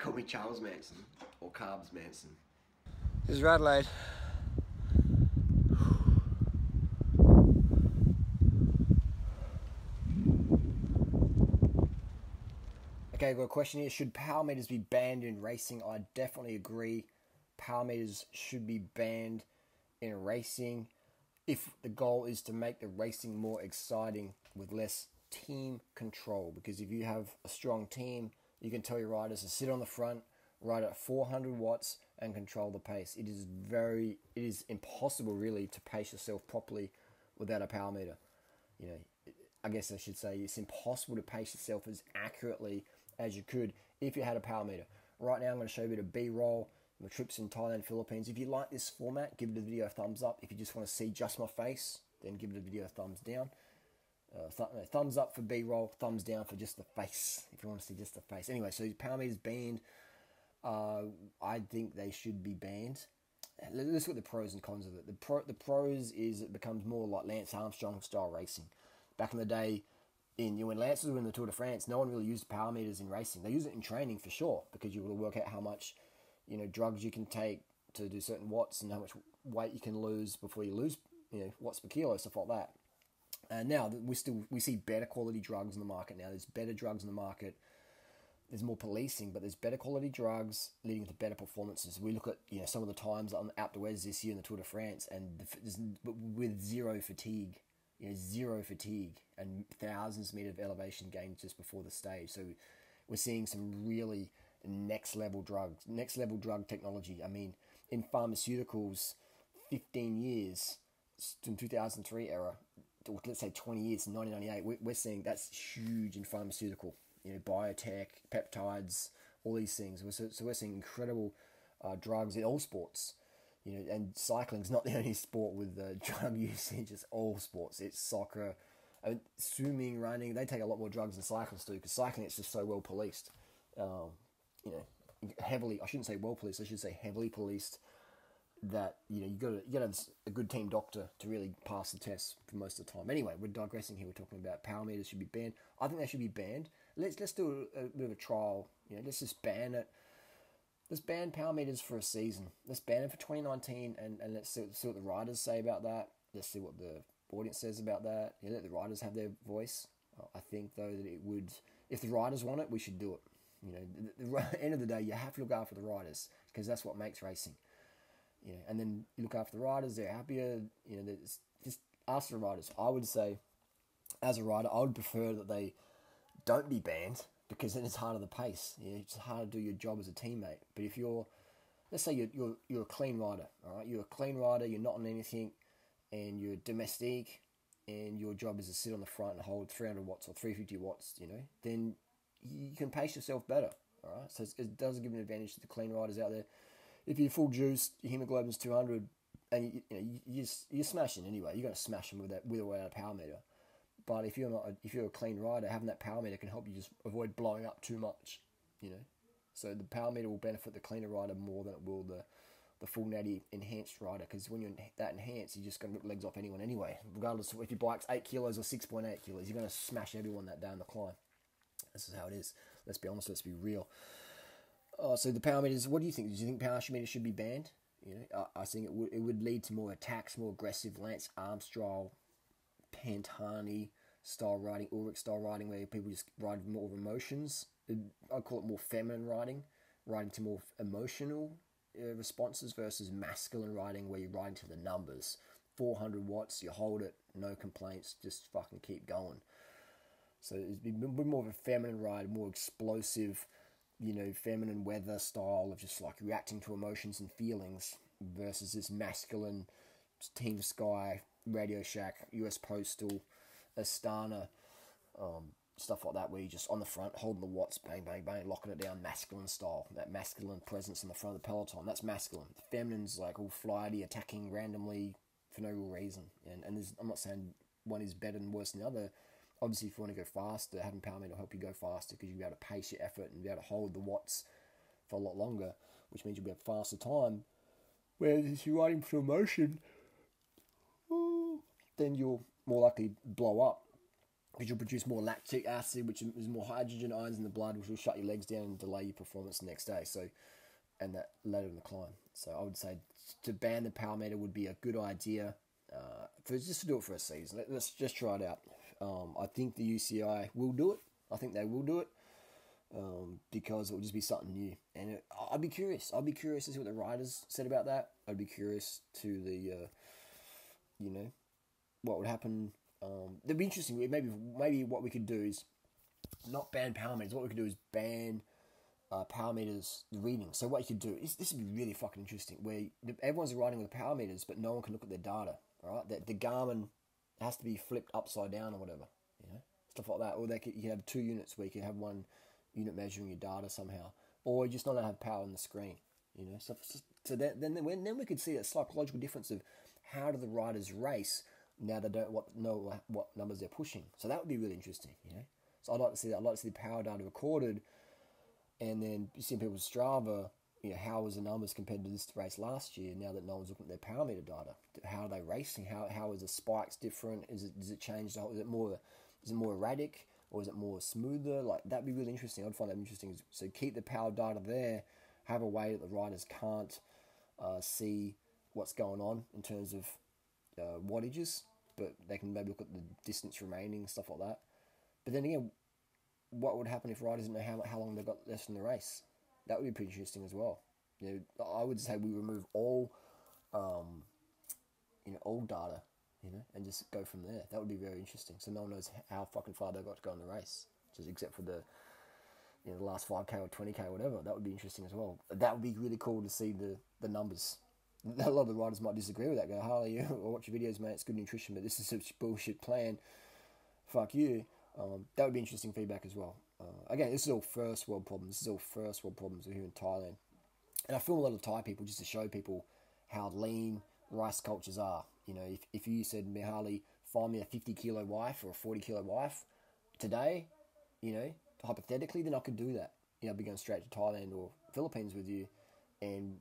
Call me Charles Manson or Carbs Manson. This is Adelaide. Okay, I've got a question here. Should power meters be banned in racing? I definitely agree. Power meters should be banned in racing if the goal is to make the racing more exciting with less team control. Because if you have a strong team, you can tell your riders to sit on the front, ride at 400 watts and control the pace. It is impossible really to pace yourself properly without a power meter. You know, I guess I should say it's impossible to pace yourself as accurately as you could if you had a power meter. Right now I'm going to show you a bit of B-roll, my trips in Thailand, Philippines. If you like this format, give the video a thumbs up. If you just want to see just my face, then give the video a thumbs down. Thumbs up for B-roll, thumbs down for just the face, if you want to see just the face. Anyway, so power meters banned. I think they should be banned. Let's look at the pros and cons of it. The pros is it becomes more like Lance Armstrong style racing. Back in the day, when Lance was in the Tour de France, no one really used power meters in racing. They use it in training for sure, because you will work out how much drugs you can take to do certain watts and how much weight you can lose before you lose watts per kilo, stuff like that. And now we see better quality drugs in the market now. There's better drugs in the market. There's more policing, but there's better quality drugs leading to better performances. We look at some of the times on Alpe d'Huez this year in the Tour de France, and with zero fatigue. Zero fatigue and thousands of meters of elevation gained just before the stage. So we're seeing some really next level drug technology. I mean, in pharmaceuticals, 15 years from 2003 era, or let's say 20 years, 1998, we're seeing that's huge in pharmaceutical. Biotech, peptides, all these things. So we're seeing incredible drugs in all sports. And cycling's not the only sport with drug usage. It's all sports. It's soccer, swimming, running. They take a lot more drugs than cyclists do, because cycling is just so well policed. Heavily. I shouldn't say well policed. I should say heavily policed. That you got to have a good team doctor to really pass the test for most of the time. Anyway, we're digressing here. We're talking about power meters should be banned. I think they should be banned. Let's do a bit of a trial. Let's just ban it. Let's ban power meters for a season. Let's ban it for 2019, and let's see what the riders say about that. Let's see what the audience says about that. Let the riders have their voice. I think, though, that it would, if the riders want it, we should do it. At the end of the day, you have to look after the riders, because that's what makes racing. And then you look after the riders, they're happier. Just ask the riders. I would say, as a rider, I would prefer that they don't be banned, because then it's harder to pace. It's hard to do your job as a teammate. But if let's say you're a clean rider, all right? You're a clean rider, you're not on anything, and you're domestique, and your job is to sit on the front and hold 300 watts or 350 watts, then you can pace yourself better, all right? So it does give an advantage to the clean riders out there. If you're full juiced, your hemoglobin's 200, and you're smashing anyway. You're going to smash them with or without a power meter. But if you're a clean rider, having that power meter can help you just avoid blowing up too much, So the power meter will benefit the cleaner rider more than it will the full natty enhanced rider, because when you're that enhanced, you're just going to rip legs off anyone anyway. Regardless of if your bike's 8 kilos or 6.8 kilos, you're going to smash everyone that day on the climb. This is how it is. Let's be honest. Let's be real. So the power meters, what do you think? Do you think power meters should be banned? I think it would lead to more attacks, more aggressive Lance Armstrong, Pantani style riding, Ulrich style riding, where people just ride with more emotions. I'd call it more feminine riding to more emotional responses versus masculine riding, where you're riding to the numbers. 400 watts, you hold it, no complaints, just fucking keep going. So it'd be more of a feminine ride, more explosive, feminine weather style of just like reacting to emotions and feelings, versus this masculine Team Sky, Radio Shack, US Postal, Astana, stuff like that, where you're just on the front, holding the watts, bang, bang, bang, locking it down, masculine style. That masculine presence in the front of the peloton, that's masculine. The feminine's like all flighty, attacking randomly for no real reason. And I'm not saying one is better and worse than the other. Obviously, if you want to go faster, having power meter will help you go faster, because you'll be able to pace your effort and be able to hold the watts for a lot longer, which means you'll be able to have faster time. Whereas if you're riding for emotion, then you'll more likely blow up. because you'll produce more lactic acid, which is more hydrogen ions in the blood, which will shut your legs down and delay your performance the next day. So, and that later in the climb. So I would say to ban the power meter would be a good idea. For just to do it for a season. Let's just try it out. I think the UCI will do it. I think they will do it because it will just be something new. And I'd be curious. I'd be curious to see what the riders said about that. I'd be curious to the, what would happen. It'd be interesting. Maybe what we could do is not ban power meters. What we could do is ban power meters readings. So what you could do is, this would be really fucking interesting, where everyone's riding with power meters, but no one can look at their data. Right? That the Garmin has to be flipped upside down or whatever. Stuff like that. Or you can have 2 units where you can have 1 unit measuring your data somehow, or just not have power on the screen. So then we could see that psychological difference of how do the riders race now they don't know what numbers they're pushing. So that would be really interesting. So I'd like to see that. I'd like to see the power data recorded, and then you see people's Strava. How was the numbers compared to this race last year? Now that no one's looking at their power meter data, how are they racing? How is the spikes different? Does it change? Is it more erratic, or is it more smoother? Like, that'd be really interesting. I'd find that interesting. So keep the power data there. Have a way that the riders can't see what's going on in terms of wattages, but they can maybe look at the distance remaining, stuff like that. But then again, what would happen if riders didn't know how long they've got left in the race? That would be pretty interesting as well. I would say we remove all data, and just go from there. That would be very interesting. So no one knows how fucking far they've got to go in the race, just except for the last 5K or 20K or whatever. That would be interesting as well. That would be really cool to see the numbers. A lot of the riders might disagree with that. Go, Harley, I watch your videos, mate. It's good nutrition, but this is such a bullshit plan. Fuck you. That would be interesting feedback as well. Again, this is all first world problems. This is all first world problems here in Thailand. And I film a lot of Thai people just to show people how lean rice cultures are. If you said, me, Harley, find me a 50-kilo wife or a 40-kilo wife today, hypothetically, then I could do that. I'd be going straight to Thailand or Philippines with you, and,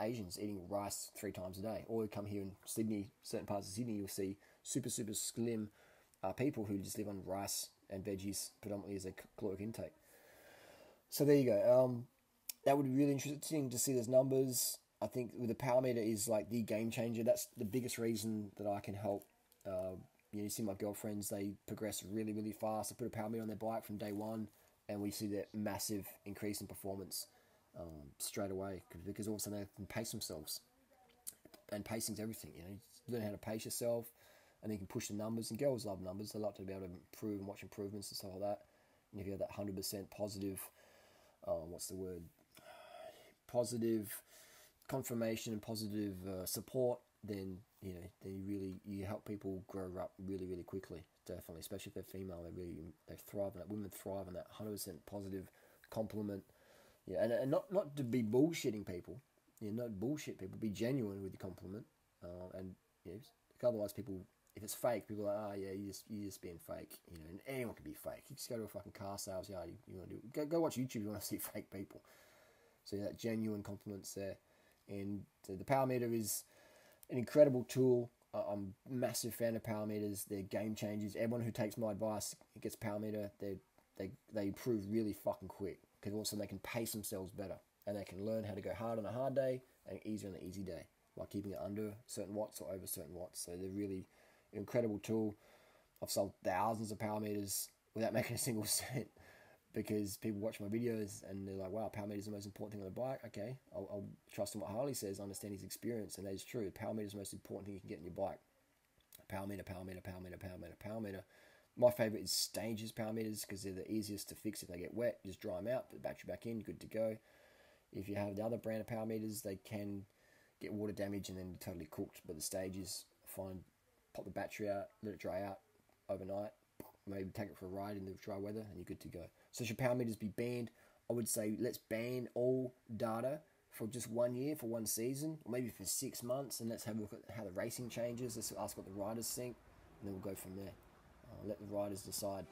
Asians eating rice 3 times a day. Or you come here in Sydney, certain parts of Sydney, you'll see super, super slim people who just live on rice and veggies predominantly as their caloric intake. So there you go. That would be really interesting to see those numbers. I think with the power meter is like the game changer. That's the biggest reason that I can help. You see my girlfriends, they progress really, really fast. They put a power meter on their bike from day one, and we see that massive increase in performance straight away, because all of a sudden they can pace themselves. And pacing's everything. You learn how to pace yourself, and then you can push the numbers. And girls love numbers. They like to be able to improve and watch improvements and stuff like that. And if you have that 100% positive, positive confirmation and positive support, then you help people grow up really, really quickly. Definitely, especially if they're female, they thrive on that. Women thrive on that 100% positive compliment. And not to be bullshitting people. Not bullshit people. Be genuine with the compliment. And otherwise, people, if it's fake, people are like, you're just being fake. And anyone can be fake. You just go to a fucking car sales yard. You want to do? Go watch YouTube. You want to see fake people. So that genuine compliments there. And the power meter is an incredible tool. I'm a massive fan of power meters. They're game changers. Everyone who takes my advice gets power meter. They improve really fucking quick, because also they can pace themselves better, and they can learn how to go hard on a hard day and easier on an easy day by keeping it under certain watts or over certain watts. So they're really an incredible tool. I've sold thousands of power meters without making a single cent, because people watch my videos and they're like, wow, power meter is the most important thing on the bike. Okay, I'll trust in what Harley says, understand his experience, and that is true. Power meter is the most important thing you can get in your bike. Power meter, power meter, power meter, power meter, power meter. My favourite is Stages power meters, because they're the easiest to fix if they get wet. Just dry them out, put the battery back in, good to go. If you have the other brand of power meters, they can get water damage and then be totally cooked. But the Stages, fine, pop the battery out, let it dry out overnight, maybe take it for a ride in the dry weather, and you're good to go. So should power meters be banned? I would say let's ban all data for just 1 year, for one season, or maybe for 6 months, and let's have a look at how the racing changes. Let's ask what the riders think, and then we'll go from there. Let the riders decide.